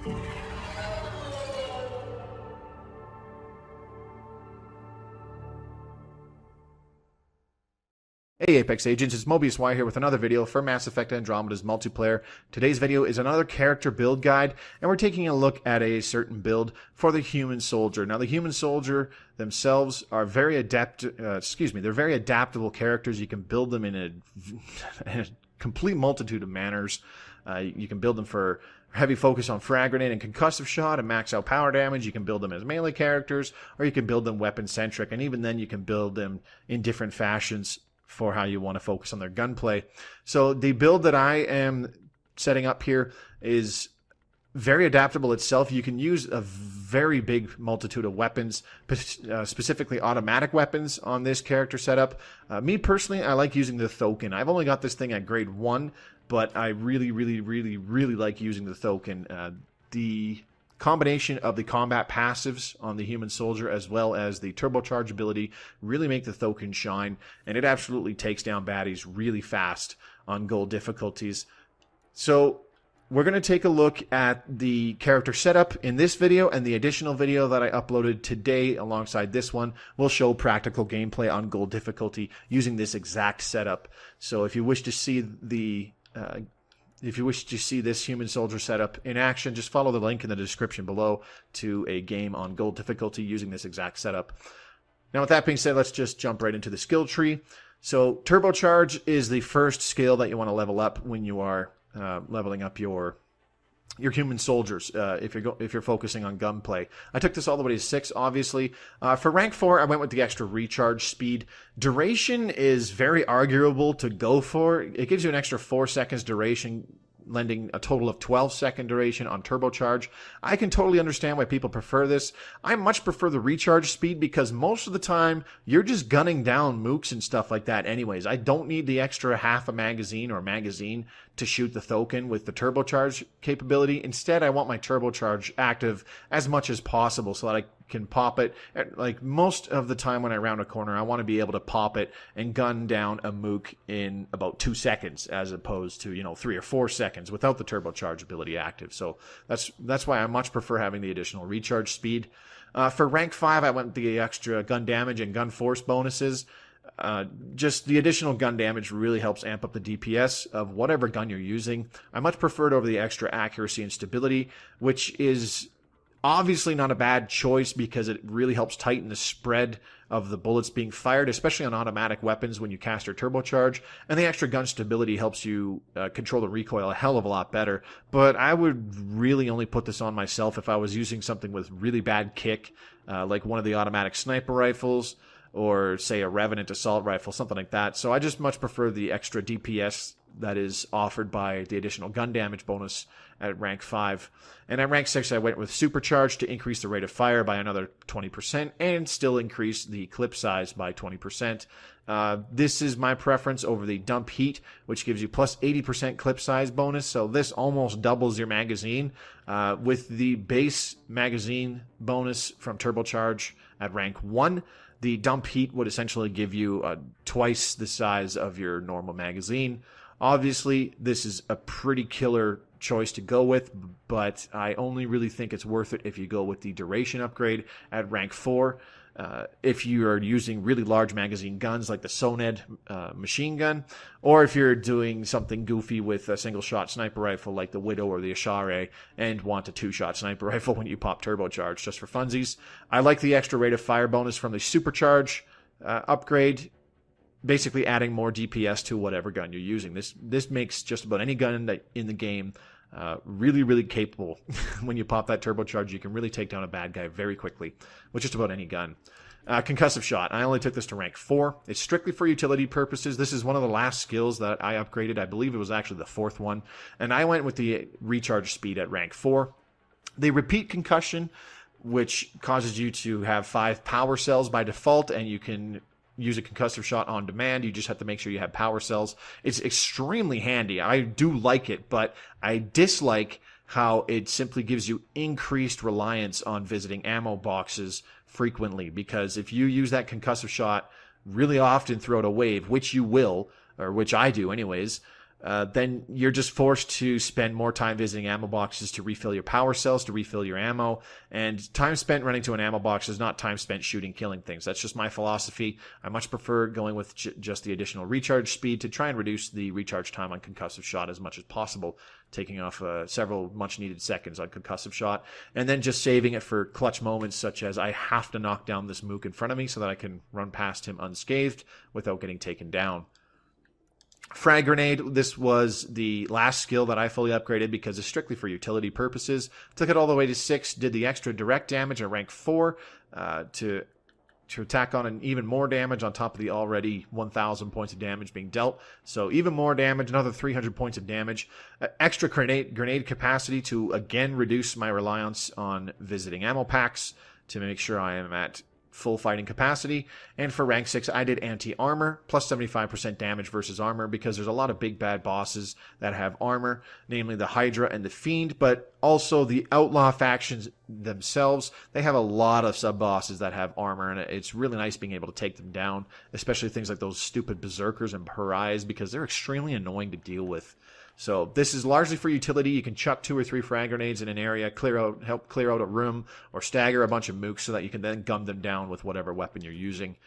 Hey Apex Agents, it's Mobius Y here with another video for Mass Effect Andromeda's multiplayer. Today's video is another character build guide, and we're taking a look at a certain build for the Human Soldier. Now, the Human Soldier themselves are very they're very adaptable characters. You can build them in a complete multitude of manners. You can build them for heavy focus on frag grenade and concussive shot and max out power damage. You can build them as melee characters, or you can build them weapon centric, and even then you can build them in different fashions for how you want to focus on their gunplay. So the build that I am setting up here is very adaptable itself. You can use a very big multitude of weapons, specifically automatic weapons on this character setup. Me personally, I like using the Thokin. I've only got this thing at grade 1, but I really like using the Thokin. The combination of the combat passives on the Human Soldier as well as the turbocharge ability really make the Thokin shine, and it absolutely takes down baddies really fast on gold difficulties. So we're going to take a look at the character setup in this video, and the additional video that I uploaded today alongside this one will show practical gameplay on gold difficulty using this exact setup. So if you wish to see this Human Soldier setup in action, just follow the link in the description below to a game on gold difficulty using this exact setup. Now, with that being said, let's just jump right into the skill tree. So turbocharge is the first skill that you want to level up when you are leveling up your Human Soldiers, if you're focusing on gunplay. I took this all the way to 6, obviously. For rank 4, I went with the extra recharge speed. Duration is very arguable to go for. It gives you an extra 4 seconds duration, lending a total of 12-second duration on turbocharge. I can totally understand why people prefer this. I much prefer the recharge speed because most of the time you're just gunning down mooks and stuff like that anyways. I don't need the extra half a magazine or magazine to shoot the Thokin with the turbocharge capability. Instead, I want my turbocharge active as much as possible so that I can pop it. Like most of the time when I round a corner, I want to be able to pop it and gun down a mook in about 2 seconds as opposed to, 3 or 4 seconds without the turbocharge ability active. So that's why I much prefer having the additional recharge speed. For rank 5, I went with the extra gun damage and gun force bonuses. Just the additional gun damage really helps amp up the DPS of whatever gun you're using. I much prefer it over the extra accuracy and stability, which is obviously not a bad choice because it really helps tighten the spread of the bullets being fired, especially on automatic weapons when you cast your turbocharge. And the extra gun stability helps you control the recoil a hell of a lot better. But I would really only put this on myself if I was using something with really bad kick, like one of the automatic sniper rifles, or say a Revenant assault rifle, something like that. So I just much prefer the extra DPS that is offered by the additional gun damage bonus at rank 5. And at rank 6, I went with Supercharge to increase the rate of fire by another 20% and still increase the clip size by 20%. This is my preference over the Dump Heat, which gives you plus 80% clip size bonus. So this almost doubles your magazine. With the base magazine bonus from Turbocharge at rank 1, the Dump Heat would essentially give you twice the size of your normal magazine. Obviously, this is a pretty killer choice to go with, but I only really think it's worth it if you go with the duration upgrade at rank 4. If you are using really large magazine guns like the Soned machine gun, or if you're doing something goofy with a single-shot sniper rifle like the Widow or the Ashare and want a 2-shot sniper rifle when you pop turbocharge just for funsies. I like the extra rate of fire bonus from the Supercharge upgrade, basically adding more DPS to whatever gun you're using. This makes just about any gun in the game really capable. When you pop that turbocharge, you can really take down a bad guy very quickly with just about any gun. Concussive shot. I only took this to rank 4. It's strictly for utility purposes. This is one of the last skills that I upgraded. I believe it was actually the 4th one. And I went with the recharge speed at rank 4. The repeat concussion, which causes you to have 5 power cells by default, and you can use a concussive shot on demand. You just have to make sure you have power cells. It's extremely handy. I do like it, but I dislike how it simply gives you increased reliance on visiting ammo boxes frequently, because if you use that concussive shot really often throughout a wave, which you will, or which I do anyways, then you're just forced to spend more time visiting ammo boxes to refill your power cells, to refill your ammo. And time spent running to an ammo box is not time spent shooting, killing things. That's just my philosophy. I much prefer going with just the additional recharge speed to try and reduce the recharge time on concussive shot as much as possible, taking off several much needed seconds on concussive shot, and then just saving it for clutch moments such as I have to knock down this mook in front of me so that I can run past him unscathed without getting taken down. Frag grenade, this was the last skill that I fully upgraded because it's strictly for utility purposes. Took it all the way to 6, did the extra direct damage at rank 4 to attack on an even more damage on top of the already 1,000 points of damage being dealt. So even more damage, another 300 points of damage. Extra grenade capacity to again reduce my reliance on visiting ammo packs to make sure I am at full fighting capacity. And for rank 6, I did anti-armor, plus 75% damage versus armor, because there's a lot of big bad bosses that have armor, namely the Hydra and the Fiend, but also the outlaw factions themselves. They have a lot of sub-bosses that have armor, and it's really nice being able to take them down, especially things like those stupid berserkers and pariahs, because they're extremely annoying to deal with. So this is largely for utility. You can chuck 2 or 3 frag grenades in an area, help clear out a room, or stagger a bunch of mooks so that you can then gun them down with whatever weapon you're using.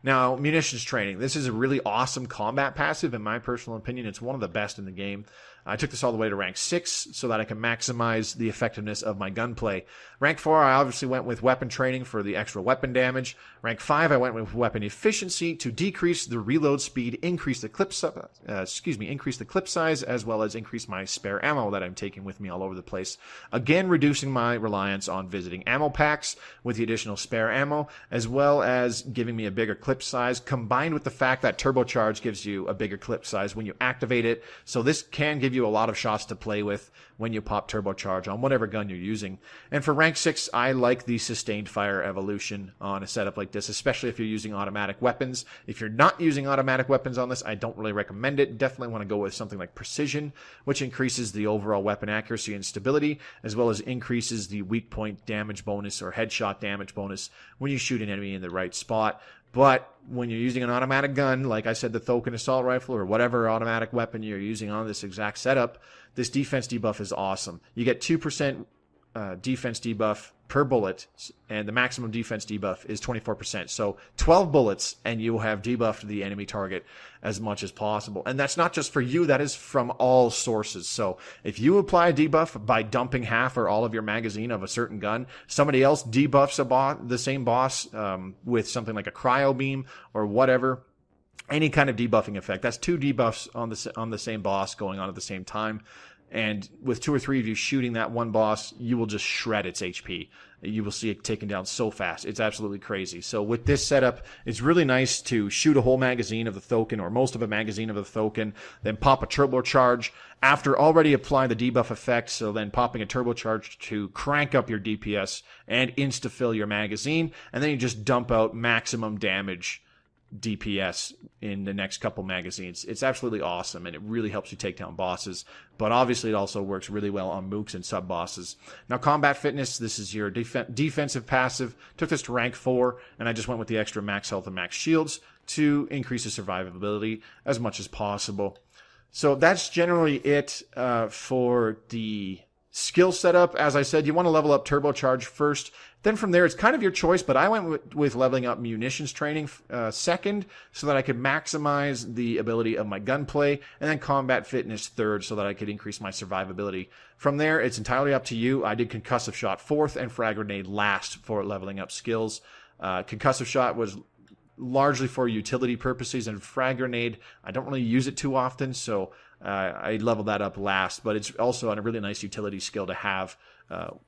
Now, Munitions Training. This is a really awesome combat passive, in my personal opinion. It's one of the best in the game. I took this all the way to rank 6 so that I can maximize the effectiveness of my gunplay. Rank 4, I obviously went with weapon training for the extra weapon damage. Rank 5, I went with weapon efficiency to decrease the reload speed, increase the clip size, as well as increase my spare ammo that I'm taking with me all over the place. Again, reducing my reliance on visiting ammo packs with the additional spare ammo, as well as giving me a bigger clip size, combined with the fact that turbocharge gives you a bigger clip size when you activate it. So this can give you a lot of shots to play with when you pop turbocharge on whatever gun you're using. And for rank 6, I like the sustained fire evolution on a setup like this, especially if you're using automatic weapons. If you're not using automatic weapons on this, I don't really recommend it. Definitely want to go with something like precision, which increases the overall weapon accuracy and stability, as well as increases the weak point damage bonus or headshot damage bonus when you shoot an enemy in the right spot. But when you're using an automatic gun, like I said, the Thoken assault rifle or whatever automatic weapon you're using on this exact setup, this defense debuff is awesome. You get 2% defense debuff per bullet, and the maximum defense debuff is 24%. So 12 bullets, and you have debuffed the enemy target as much as possible. And that's not just for you, that is from all sources. So if you apply a debuff by dumping half or all of your magazine of a certain gun, somebody else debuffs the same boss with something like a cryo beam or whatever, any kind of debuffing effect. That's 2 debuffs on the same boss going on at the same time. And with 2 or 3 of you shooting that one boss, you will just shred its HP. You will see it taken down so fast. It's absolutely crazy. So with this setup, it's really nice to shoot a whole magazine of the Thoken, or most of a magazine of the Thoken, then pop a turbocharge after already applying the debuff effect. So then popping a turbocharge to crank up your DPS and insta-fill your magazine. And then you just dump out maximum damage DPS in the next couple magazines. It's absolutely awesome, and it really helps you take down bosses, but obviously it also works really well on mooks and sub bosses. Now, combat fitness, this is your defensive passive. Took this to rank 4, and I just went with the extra max health and max shields to increase the survivability as much as possible. So that's generally it for the skill setup. As I said, you want to level up turbocharge first. Then from there, it's kind of your choice, but I went with leveling up munitions training second so that I could maximize the ability of my gunplay, and then combat fitness third so that I could increase my survivability. From there, it's entirely up to you. I did concussive shot fourth and frag grenade last for leveling up skills. Concussive shot was largely for utility purposes, and frag grenade, I don't really use it too often, so I leveled that up last, but it's also a really nice utility skill to have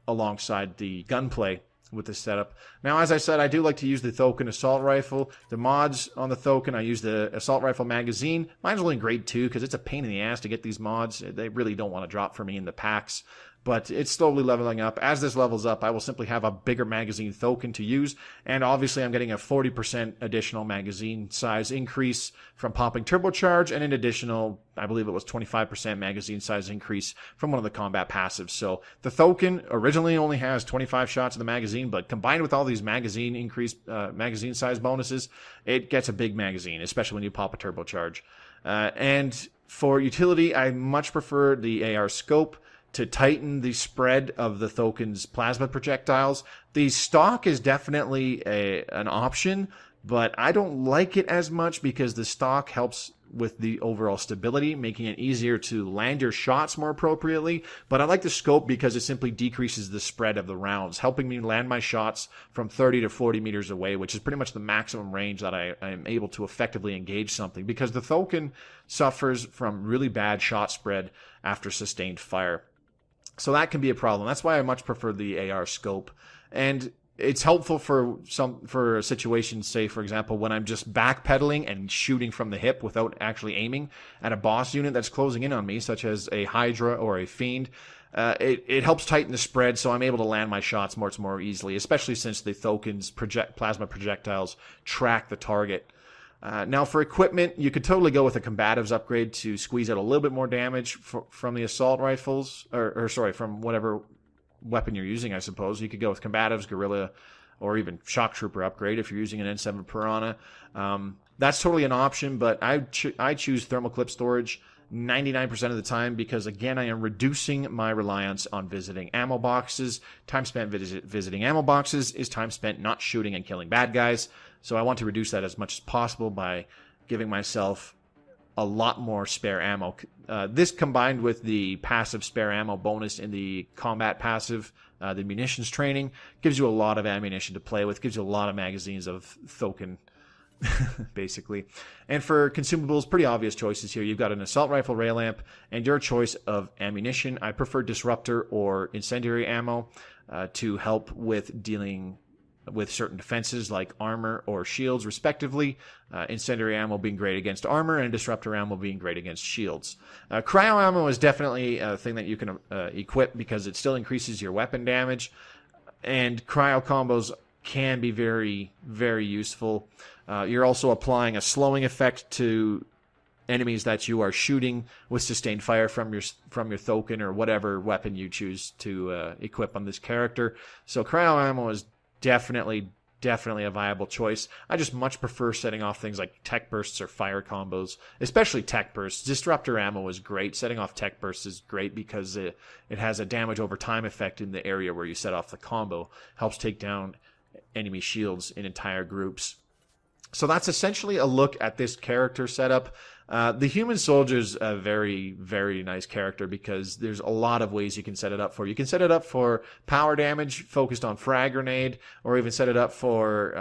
alongside the gunplay with this setup. Now, as I said, I do like to use the Thoken assault rifle. The mods on the Thoken, I use the assault rifle magazine. Mine's only grade 2 because it's a pain in the ass to get these mods. They really don't want to drop for me in the packs, but it's slowly leveling up. As this levels up, I will simply have a bigger magazine Thoken to use, and obviously I'm getting a 40% additional magazine size increase from popping turbocharge, and an additional, I believe it was 25% magazine size increase from one of the combat passives. So the Thoken originally only has 25 shots in the magazine, but combined with all these magazine size bonuses, it gets a big magazine, especially when you pop a turbocharge. And For utility, I much prefer the AR scope to tighten the spread of the Thokin's plasma projectiles. The stock is definitely an option, but I don't like it as much because the stock helps with the overall stability, making it easier to land your shots more appropriately. But I like the scope because it simply decreases the spread of the rounds, helping me land my shots from 30 to 40 meters away, which is pretty much the maximum range that I am able to effectively engage something, because the Thokin suffers from really bad shot spread after sustained fire. So that can be a problem. That's why I much prefer the AR scope. And it's helpful for a situation, say, for example, when I'm just backpedaling and shooting from the hip without actually aiming at a boss unit that's closing in on me, such as a Hydra or a Fiend. It helps tighten the spread, so I'm able to land my shots much more easily, especially since the Thokin's plasma projectiles track the target. Now, for equipment, you could totally go with a combatives upgrade to squeeze out a little bit more damage from the assault rifles, from whatever weapon you're using, I suppose. You could go with combatives, guerrilla, or even shock trooper upgrade if you're using an N7 Piranha. That's totally an option, but I choose thermal clip storage 99% of the time because, again, I am reducing my reliance on visiting ammo boxes. Time spent visiting ammo boxes is time spent not shooting and killing bad guys. So I want to reduce that as much as possible by giving myself a lot more spare ammo. This combined with the passive spare ammo bonus in the combat passive, the munitions training, gives you a lot of ammunition to play with, gives you a lot of magazines of Thokin, basically. And for consumables, pretty obvious choices here. You've got an assault rifle ray lamp and your choice of ammunition. I prefer disruptor or incendiary ammo to help with dealing with certain defenses like armor or shields, respectively. Incendiary ammo being great against armor and disruptor ammo being great against shields. Cryo ammo is definitely a thing that you can equip because it still increases your weapon damage, and cryo combos can be very, very useful. You're also applying a slowing effect to enemies that you are shooting with sustained fire from your Thokin or whatever weapon you choose to equip on this character. So cryo ammo is definitely a viable choice. I just much prefer setting off things like tech bursts or fire combos, especially tech bursts. Disruptor ammo is great. Setting off tech bursts is great because it has a damage over time effect in the area where you set off the combo. Helps take down enemy shields in entire groups. So that's essentially a look at this character setup. The human soldier's a very, very nice character because there's a lot of ways you can set it up for. You can set it up for power damage focused on frag grenade, or even set it up for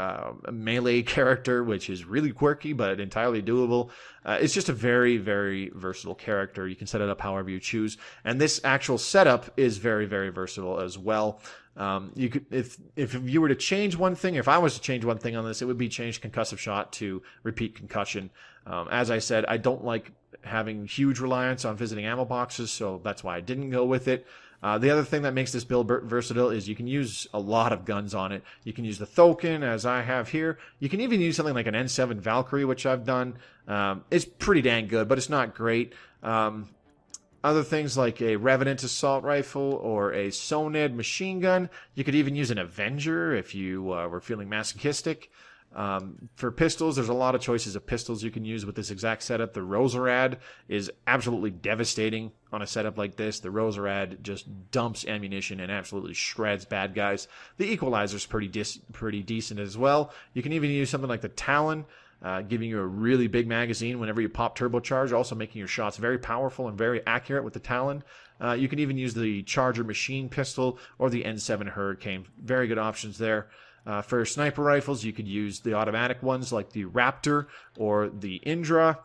a melee character, which is really quirky but entirely doable. It's just a very, very versatile character. You can set it up however you choose. And this actual setup is very, very versatile as well. You could, if you were to change one thing, if I was to change one thing on this, it would be change concussive shot to repeat concussion. As I said, I don't like having huge reliance on visiting ammo boxes, so that's why I didn't go with it. The other thing that makes this build versatile is you can use a lot of guns on it. You can use the Thokin, as I have here. You can even use something like an N7 Valkyrie, which I've done. It's pretty dang good, but it's not great. Other things like a Revenant assault rifle or a Soned machine gun. You could even use an Avenger if you were feeling masochistic. For pistols, there's a lot of choices of pistols you can use with this exact setup. The Roserad is absolutely devastating on a setup like this. The Roserad just dumps ammunition and absolutely shreds bad guys. The Equalizer's pretty decent as well. You can even use something like the Talon, giving you a really big magazine whenever you pop turbocharge, also making your shots very powerful and very accurate with the Talon. You can even use the Charger machine pistol or the N7 Hurricane. Very good options there. For sniper rifles, you could use the automatic ones like the Raptor or the Indra.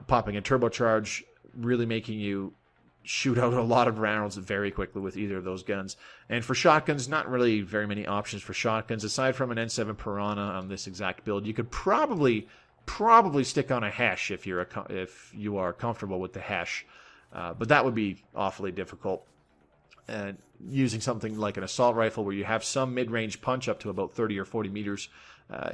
Popping a turbocharge, really making you shoot out a lot of rounds very quickly with either of those guns. And for shotguns, not really very many options for shotguns aside from an N7 Piranha on this exact build. You could probably stick on a Hesh if you are comfortable with the Hesh, but that would be awfully difficult. Using something like an assault rifle where you have some mid-range punch up to about 30 or 40 meters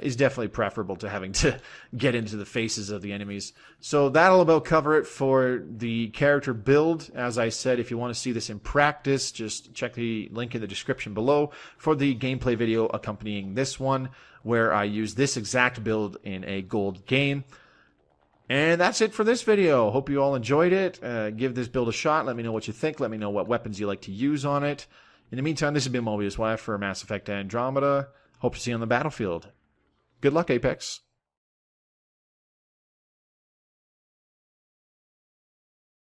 is definitely preferable to having to get into the faces of the enemies. So that'll about cover it for the character build. As I said, if you want to see this in practice, just check the link in the description below for the gameplay video accompanying this one, where I use this exact build in a gold game. And that's it for this video. Hope you all enjoyed it. Give this build a shot. Let me know what you think. Let me know what weapons you like to use on it. In the meantime, this has been Mobius for Mass Effect Andromeda. Hope to see you on the battlefield. Good luck, Apex.